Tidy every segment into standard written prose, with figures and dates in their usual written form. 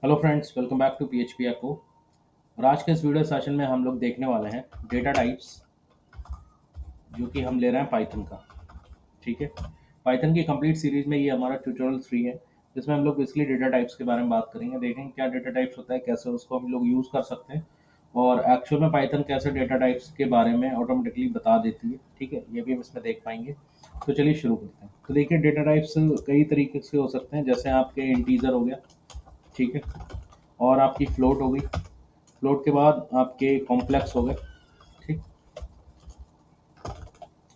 Hello friends, welcome back to PHP echo. और आज के इस वीडियो सेशन में हम लोग देखने वाले हैं डेटा टाइप्स, जो कि हम ले रहे हैं पाइथन का। ठीक है, पाइथन की कंप्लीट सीरीज में ये हमारा ट्यूटोरियल 3 है, जिसमें हम लोग बेसिकली डेटा टाइप्स के बारे में बात करेंगे, देखेंगे क्या डेटा टाइप्स होता है, कैसे उसको हम लोग यूज़ कर सकते हैं, और एक्चुअल में पाइथन कैसे डेटा टाइप्स के बारे में ऑटोमेटिकली बता देती है। ठीक है, ये भी हम इसमें देख पाएंगे। तो चलिए शुरू करते हैं। तो देखिए, डेटा टाइप्स कई तरीके से हो सकते हैं, जैसे आपके इंटीजर हो गया, ठीक है, और आपकी फ्लोट हो गई, फ्लोट के बाद आपके कॉम्प्लेक्स हो गए, ठीक।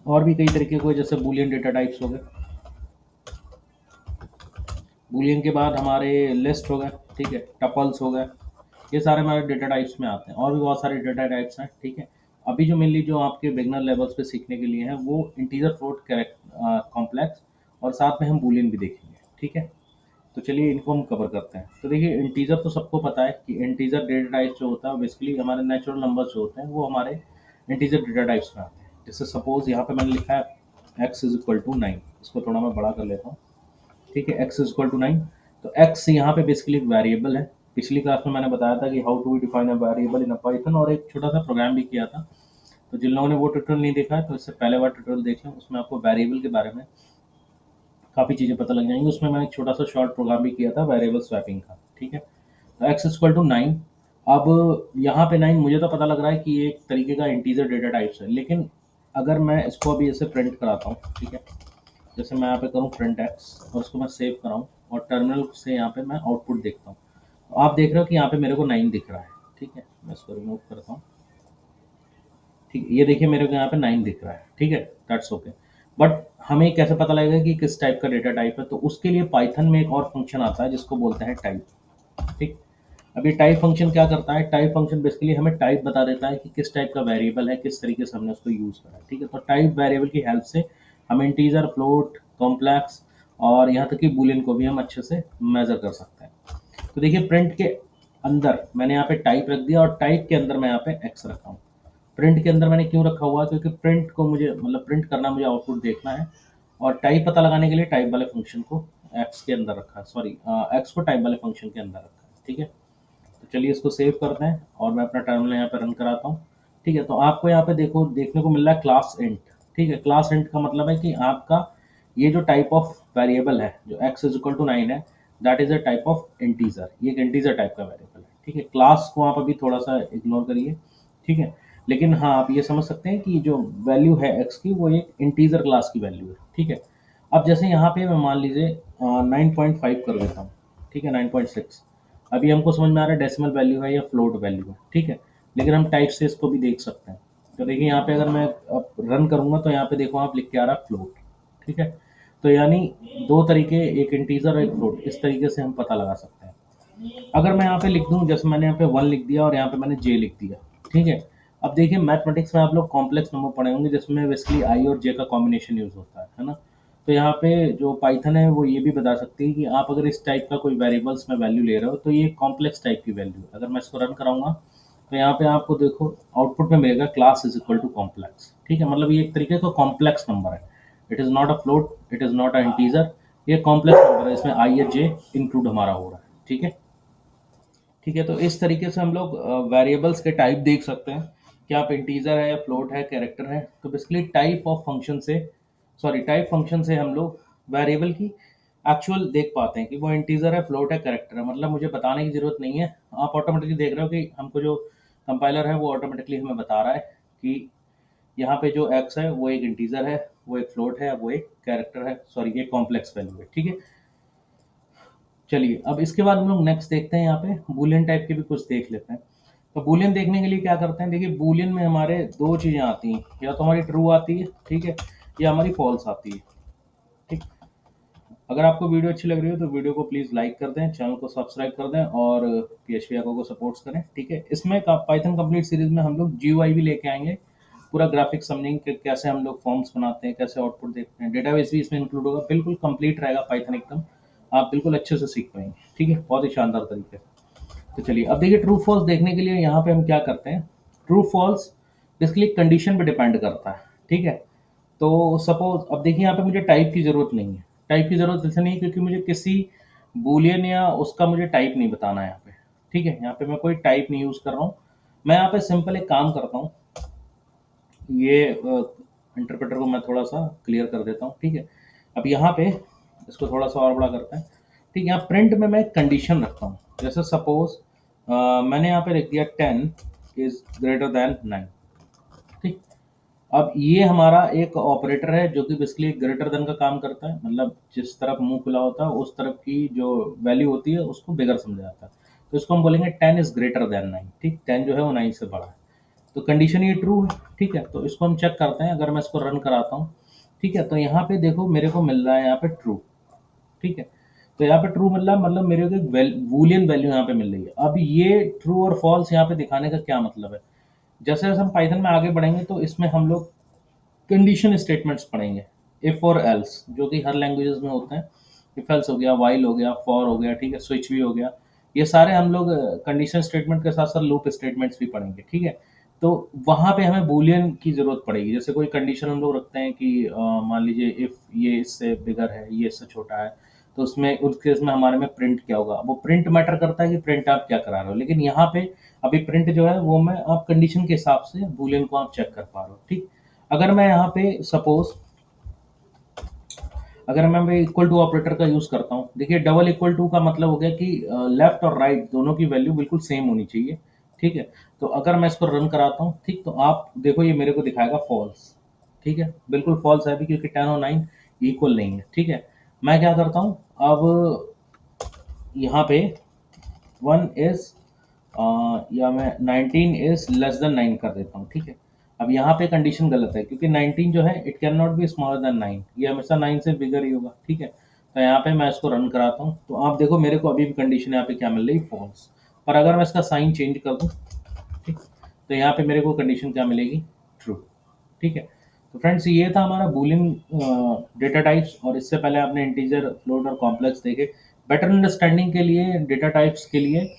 और भी कई तरीके को, जैसे बूलियन डेटा टाइप्स हो गए, बूलियन के बाद हमारे लिस्ट हो गए, ठीक है, टपल्स हो गए। ये सारे हमारे डेटा टाइप्स में आते हैं, और भी बहुत सारे डेटा टाइप्स हैं। ठीक है, अभी जो मेनली जो आपके बिगनर लेवल्स पे सीखने के लिए हैं वो इंटीजर, फ्लोट, कॉम्प्लेक्स, और साथ में हम बूलियन भी देखेंगे। ठीक है, तो चलिए इनको हम कवर करते हैं। तो देखिए, इंटीजर तो सबको पता है कि इंटीजर डेटा टाइप जो होता है बेसिकली हमारे नेचुरल नंबर्स जो होते हैं वो हमारे इंटीजर डेटा टाइप्स में आते हैं। जैसे सपोज यहाँ पे मैंने लिखा है x इज इक्वल टू 9। इसको थोड़ा मैं बड़ा कर लेता हूँ। ठीक है, x इज इक्वल टू 9। तो x यहाँ पे बेसिकली एक वेरिएबल है। पिछली क्लास में मैंने बताया था कि how to define a variable in a Python, और एक छोटा सा प्रोग्राम भी किया था। तो जिन लोगों ने वो ट्यूटोरियल नहीं देखा है तो इससे पहले वाला ट्यूटोरियल देख लें, उसमें आपको वेरिएबल के बारे में काफ़ी चीज़ें पता लग जाएंगी। उसमें मैंने एक छोटा सा शॉर्ट प्रोग्राम भी किया था वेरिएबल स्वैपिंग का। ठीक है, तो एक्स इक्वल टू 9। अब यहाँ पे 9 मुझे तो पता लग रहा है कि ये एक तरीके का इंटीजर डेटा टाइप्स है, लेकिन अगर मैं इसको अभी ऐसे प्रिंट कराता हूँ, ठीक है, जैसे मैं यहाँ पे करूँ प्रिंट एक्स और उसको मैं सेव कराऊँ और टर्मिनल से यहाँ पे मैं आउटपुट देखता हूँ, तो आप देख रहे हो कि यहाँ पे मेरे को 9 दिख रहा है। ठीक है, मैं इसको रिमूव करता हूँ। ठीक है, ये देखिए मेरे को यहाँ पे 9 दिख रहा है। ठीक है, दैट्स ओके। बट हमें कैसे पता लगेगा कि किस टाइप का डेटा टाइप है? तो उसके लिए पाइथन में एक और फंक्शन आता है जिसको बोलते हैं टाइप। ठीक, अब ये टाइप फंक्शन क्या करता है? टाइप फंक्शन बेसिकली हमें टाइप बता देता है कि किस टाइप का वेरिएबल है, किस तरीके से हमने उसको यूज़ करा है। ठीक है, तो टाइप वेरिएबल की हेल्प से हम इंटीजर, फ्लोट, कॉम्प्लेक्स और यहाँ तक कि बूलियन को भी हम अच्छे से मेजर कर सकते हैं। तो देखिए, प्रिंट के अंदर मैंने यहाँ पे टाइप रख दिया और टाइप के अंदर मैं यहाँ पे एक्स रखा हूँ। प्रिंट के अंदर मैंने क्यों रखा हुआ है? क्योंकि प्रिंट को मुझे मतलब प्रिंट करना, मुझे आउटपुट देखना है, और टाइप पता लगाने के लिए टाइप वाले फंक्शन को एक्स के अंदर रखा है, सॉरी, एक्स को टाइप वाले फंक्शन के अंदर रखा है। ठीक है, तो चलिए इसको सेव करते हैं और मैं अपना टर्मिनल यहाँ पे रन कराता हूँ। ठीक है, तो आपको यहाँ पे देखो देखने को मिल रहा है क्लास इंट। ठीक है, क्लास इंट का मतलब है कि आपका ये जो टाइप ऑफ वेरिएबल है, जो x इज इक्वल टू 9 है, that is a type of integer. ये एक इंटीजर टाइप का वेरिएबल है। ठीक है, क्लास को आप अभी थोड़ा सा इग्नोर करिए। ठीक है, लेकिन हाँ, आप ये समझ सकते हैं कि जो वैल्यू है x की वो एक इंटीजर क्लास की वैल्यू है। ठीक है, अब जैसे यहाँ पे मैं मान लीजिए 9.5 कर देता हूँ। ठीक है, 9.6। अभी हमको समझ में आ रहा है डेसिमल वैल्यू है या फ्लोट वैल्यू है। ठीक है, लेकिन हम टाइप से इसको भी देख सकते हैं। तो देखिए यहाँ पे अगर मैं अब रन करूँगा तो यहाँ पे देखो आप लिख के आ रहा है फ्लोट। ठीक है, तो यानी दो तरीके, एक इंटीजर और एक फ्लोट, इस तरीके से हम पता लगा सकते हैं। अगर मैं यहाँ पे लिख दूँ, जैसे मैंने यहाँ पे 1 लिख दिया और यहाँ पे मैंने जे लिख दिया। ठीक है, अब देखिए मैथमेटिक्स में आप लोग कॉम्प्लेक्स नंबर पढ़े होंगे जिसमें बेसिकली आई और जे का कॉम्बिनेशन यूज होता है ना। तो यहाँ पे जो पाइथन है वो ये भी बता सकती है कि आप अगर इस टाइप का कोई वेरिएबल्स में वैल्यू ले रहे हो तो ये कॉम्प्लेक्स टाइप की वैल्यू है। अगर मैं इसको रन कराऊंगा तो यहाँ पे आपको देखो आउटपुट में मिलेगा class is equal to complex. ठीक है, मतलब ये एक तरीके का कॉम्प्लेक्स नंबर है। It is not a float, it is not an integer, ये कॉम्प्लेक्स नंबर है, इसमें आई या जे इंक्लूड हमारा हो रहा है। ठीक है, ठीक है, तो इस तरीके से हम लोग वेरिएबल्स के टाइप देख सकते हैं कि आप इंटीजर है या फ्लोट है, कैरेक्टर है। तो बेसिकली टाइप ऑफ फंक्शन से, सॉरी, टाइप फंक्शन से हम लोग वेरिएबल की एक्चुअल देख पाते हैं कि वो इंटीजर है, फ्लोट है, कैरेक्टर है। मतलब मुझे बताने की ज़रूरत नहीं है, आप ऑटोमेटिकली देख रहे हो कि हमको जो कंपाइलर है वो ऑटोमेटिकली हमें बता रहा है कि यहाँ पे जो एक्स है वो एक इंटीजर है, वो एक फ्लोट है, वो एक कैरेक्टर है, सॉरी, ये कॉम्प्लेक्स वैल्यू है। ठीक है, चलिए अब इसके बाद हम लोग नेक्स्ट देखते हैं, यहाँ पे बूलियन टाइप के भी कुछ देख लेते हैं। तो बूलियन देखने के लिए क्या करते हैं? देखिए, बूलियन में हमारे दो चीज़ें आती हैं, या तो हमारी ट्रू आती है, ठीक है, या हमारी फॉल्स आती है। ठीक, अगर आपको वीडियो अच्छी लग रही हो तो वीडियो को प्लीज़ लाइक कर दें, चैनल को सब्सक्राइब कर दें और पीएचपी आको को सपोर्ट्स करें। ठीक है, इसमें पाइथन कंप्लीट सीरीज में हम लोग जीयूआई भी लेके आएंगे, पूरा ग्राफिक समझेंगे कि कैसे हम लोग फॉर्म्स बनाते हैं, कैसे आउटपुट देखते हैं, डेटाबेस भी इसमें इंक्लूड होगा। बिल्कुल कंप्लीट रहेगा पाइथन एकदम, आप बिल्कुल अच्छे से सीख पाएंगे। ठीक है, बहुत ही शानदार तरीके से। तो चलिए अब देखिए, ट्रू फॉल्स देखने के लिए यहाँ पे हम क्या करते हैं? ट्रू फॉल्स बेसिकली कंडीशन पे डिपेंड करता है। ठीक है, तो सपोज अब देखिए यहाँ पे मुझे टाइप की ज़रूरत नहीं है। टाइप की ज़रूरत इसलिए नहीं है क्योंकि मुझे किसी बूलियन या उसका मुझे टाइप नहीं बताना है यहाँ पे, ठीक है। यहाँ पे मैं कोई टाइप नहीं यूज़ कर रहा हूँ। मैं यहाँ पे सिंपल एक काम करता हूँ, ये इंटरप्रेटर को मैं थोड़ा सा क्लियर कर देता हूँ, ठीक है। अब यहाँ पे इसको थोड़ा सा और बड़ा करते हैं, ठीक है। यहाँ प्रिंट में मैं एक कंडीशन रखता हूँ, जैसे सपोज मैंने यहाँ पे लिख दिया 10 इज ग्रेटर देन 9, ठीक। अब ये हमारा एक ऑपरेटर है जो कि बेसिकली ग्रेटर देन का काम करता है, मतलब जिस तरफ मुंह खुला होता है उस तरफ की जो वैल्यू होती है उसको बिगर समझा जाता है। तो इसको हम बोलेंगे 10 इज ग्रेटर देन 9, ठीक। 10 जो है वो 9 से बड़ा है, तो कंडीशन ये ट्रू है, ठीक है। तो इसको हम चेक करते हैं, अगर मैं इसको रन कराता हूँ, ठीक है। तो यहाँ पे देखो मेरे को मिल रहा है यहाँ पे ट्रू, ठीक है। तो यहाँ पे ट्रू मिल रहा है, मतलब मेरे को एक बूलियन वैल्यू यहाँ पे मिल रही है। अब ये ट्रू और फॉल्स यहाँ पे दिखाने का क्या मतलब है, जैसे जैसे हम पाइथन में आगे बढ़ेंगे तो इसमें हम लोग कंडीशन स्टेटमेंट्स पढ़ेंगे, इफ और एल्स, जो कि हर लैंग्वेजेस में होते हैं। इफ एल्स हो गया, वाइल हो गया, फॉर हो गया, ठीक है, स्विच भी हो गया। ये सारे हम लोग कंडीशन स्टेटमेंट के साथ साथ लूप स्टेटमेंट्स भी पढ़ेंगे, ठीक है। तो वहाँ पे हमें बूलियन की ज़रूरत पड़ेगी, जैसे कोई कंडीशन हम लोग रखते हैं कि मान लीजिए इफ़ ये इससे बिगर है, ये इससे छोटा है, तो उसमें उस केस में हमारे में प्रिंट क्या होगा। वो प्रिंट मैटर करता है कि प्रिंट आप क्या करा रहे हो, लेकिन यहाँ पे अभी प्रिंट जो है वो मैं आप कंडीशन के हिसाब से बूलियन को आप चेक कर पा रहे हो, ठीक। अगर मैं यहाँ पे सपोज अगर मैं इक्वल टू ऑपरेटर का यूज़ करता हूँ, देखिए डबल इक्वल टू का मतलब हो गया कि लेफ्ट और राइट दोनों की वैल्यू बिल्कुल सेम होनी चाहिए, ठीक है। तो अगर मैं इसको रन कराता हूँ, ठीक, तो आप देखो ये मेरे को दिखाएगा फॉल्स, ठीक है, बिल्कुल फॉल्स है अभी, क्योंकि 10 और 9 इक्वल नहीं है, ठीक है। मैं क्या करता हूँ अब यहाँ पे 1 इज या मैं 19 इज लेस देन 9 कर देता हूँ, ठीक है। अब यहाँ पे कंडीशन गलत है, क्योंकि 19 जो है it can not be smaller than 9, ये हमेशा 9 से बिगर ही होगा, ठीक है। तो यहाँ पे मैं इसको रन कराता हूँ, तो आप देखो मेरे को अभी भी कंडीशन यहाँ पे क्या मिल रही है, फॉल्स। पर अगर मैं इसका साइन चेंज कर दूँ, ठीक, तो यहाँ पे मेरे को कंडीशन क्या मिलेगी, ट्रू, ठीक है। तो फ्रेंड्स ये था हमारा बूलियन डेटा टाइप्स, और इससे पहले आपने इंटीजर, फ्लोट और कॉम्प्लेक्स देखे। बेटर अंडरस्टैंडिंग के लिए डेटा टाइप्स के लिए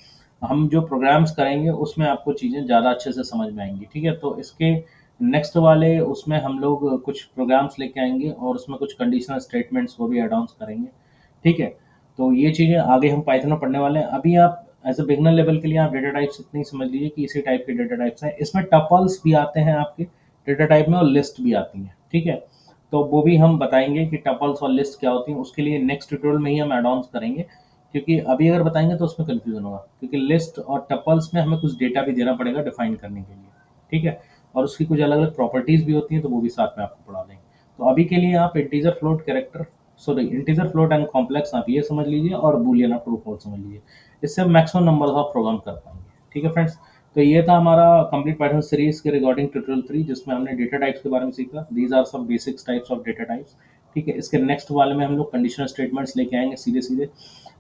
हम जो प्रोग्राम्स करेंगे उसमें आपको चीज़ें ज़्यादा अच्छे से समझ में आएंगी, ठीक है। तो इसके नेक्स्ट वाले उसमें हम लोग कुछ प्रोग्राम्स लेके आएंगे और उसमें कुछ कंडीशनल स्टेटमेंट्स वो भी एड ऑन्स करेंगे, ठीक है। तो ये चीज़ें आगे हम पाइथन में पढ़ने वाले हैं। अभी आप एज अ बिगनर लेवल के लिए आप डेटा टाइप्स इतनी समझ लीजिए कि इसी टाइप के डेटा टाइप्स हैं। इसमें टपल्स भी आते हैं आपके डेटा टाइप में, और लिस्ट भी आती है, ठीक है। तो वो भी हम बताएंगे कि टपल्स और लिस्ट क्या होती हैं, उसके लिए नेक्स्ट ट्यूटोरियल में ही हम एड ऑन्स करेंगे, क्योंकि अभी अगर बताएंगे तो उसमें कन्फ्यूजन होगा, क्योंकि लिस्ट और टपल्स में हमें कुछ डेटा भी देना पड़ेगा डिफाइन करने के लिए, ठीक है। और उसकी कुछ अलग अलग प्रॉपर्टीज भी होती हैं, तो वो भी साथ में आपको पढ़ा देंगे। तो अभी के लिए आप integer, float, character, sorry integer, float and complex आप ये समझ लीजिए, और बूलियन आप ट्रू फॉल्स समझ लीजिए। इससे मैक्सिमम नंबर ऑफ प्रोग्राम कर पाएंगे, ठीक है फ्रेंड्स। तो ये था हमारा कंप्लीट पाइथन सीरीज के रिगार्डिंग ट्यूटोरियल 3, जिसमें हमने डेटा टाइप्स के बारे में सीखा। These are some basics types of data types, ठीक है। इसके नेक्स्ट वाले में हम लोग कंडीशनल स्टेटमेंट्स लेके आएंगे सीधे सीधे,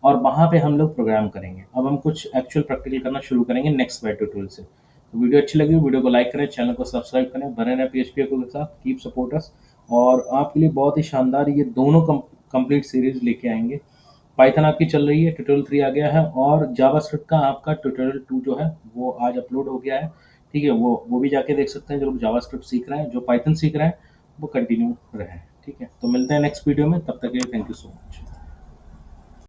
और वहाँ पे हम लोग प्रोग्राम करेंगे। अब हम कुछ एक्चुअल प्रैक्टिकल करना शुरू करेंगे नेक्स्ट वाले ट्यूटोरियल से। तो वीडियो अच्छी लगी, वीडियो को लाइक करें, चैनल को सब्सक्राइब करें, बने रहें PHP के साथ, कीप सपोर्ट अस। और आपके लिए बहुत ही शानदार ये दोनों कंप्लीट सीरीज लेके आएंगे। पाइथन आपकी चल रही है, ट्यूटोरियल 3 आ गया है, और जावास्क्रिप्ट का आपका ट्यूटोरियल 2 जो है वो आज अपलोड हो गया है, ठीक है। वो भी जाके देख सकते हैं, जो लोग जावास्क्रिप्ट सीख रहे हैं, जो पाइथन सीख रहे हैं वो कंटिन्यू रहे, ठीक है। तो मिलते हैं नेक्स्ट वीडियो में, तब तक के लिए थैंक यू सो मच।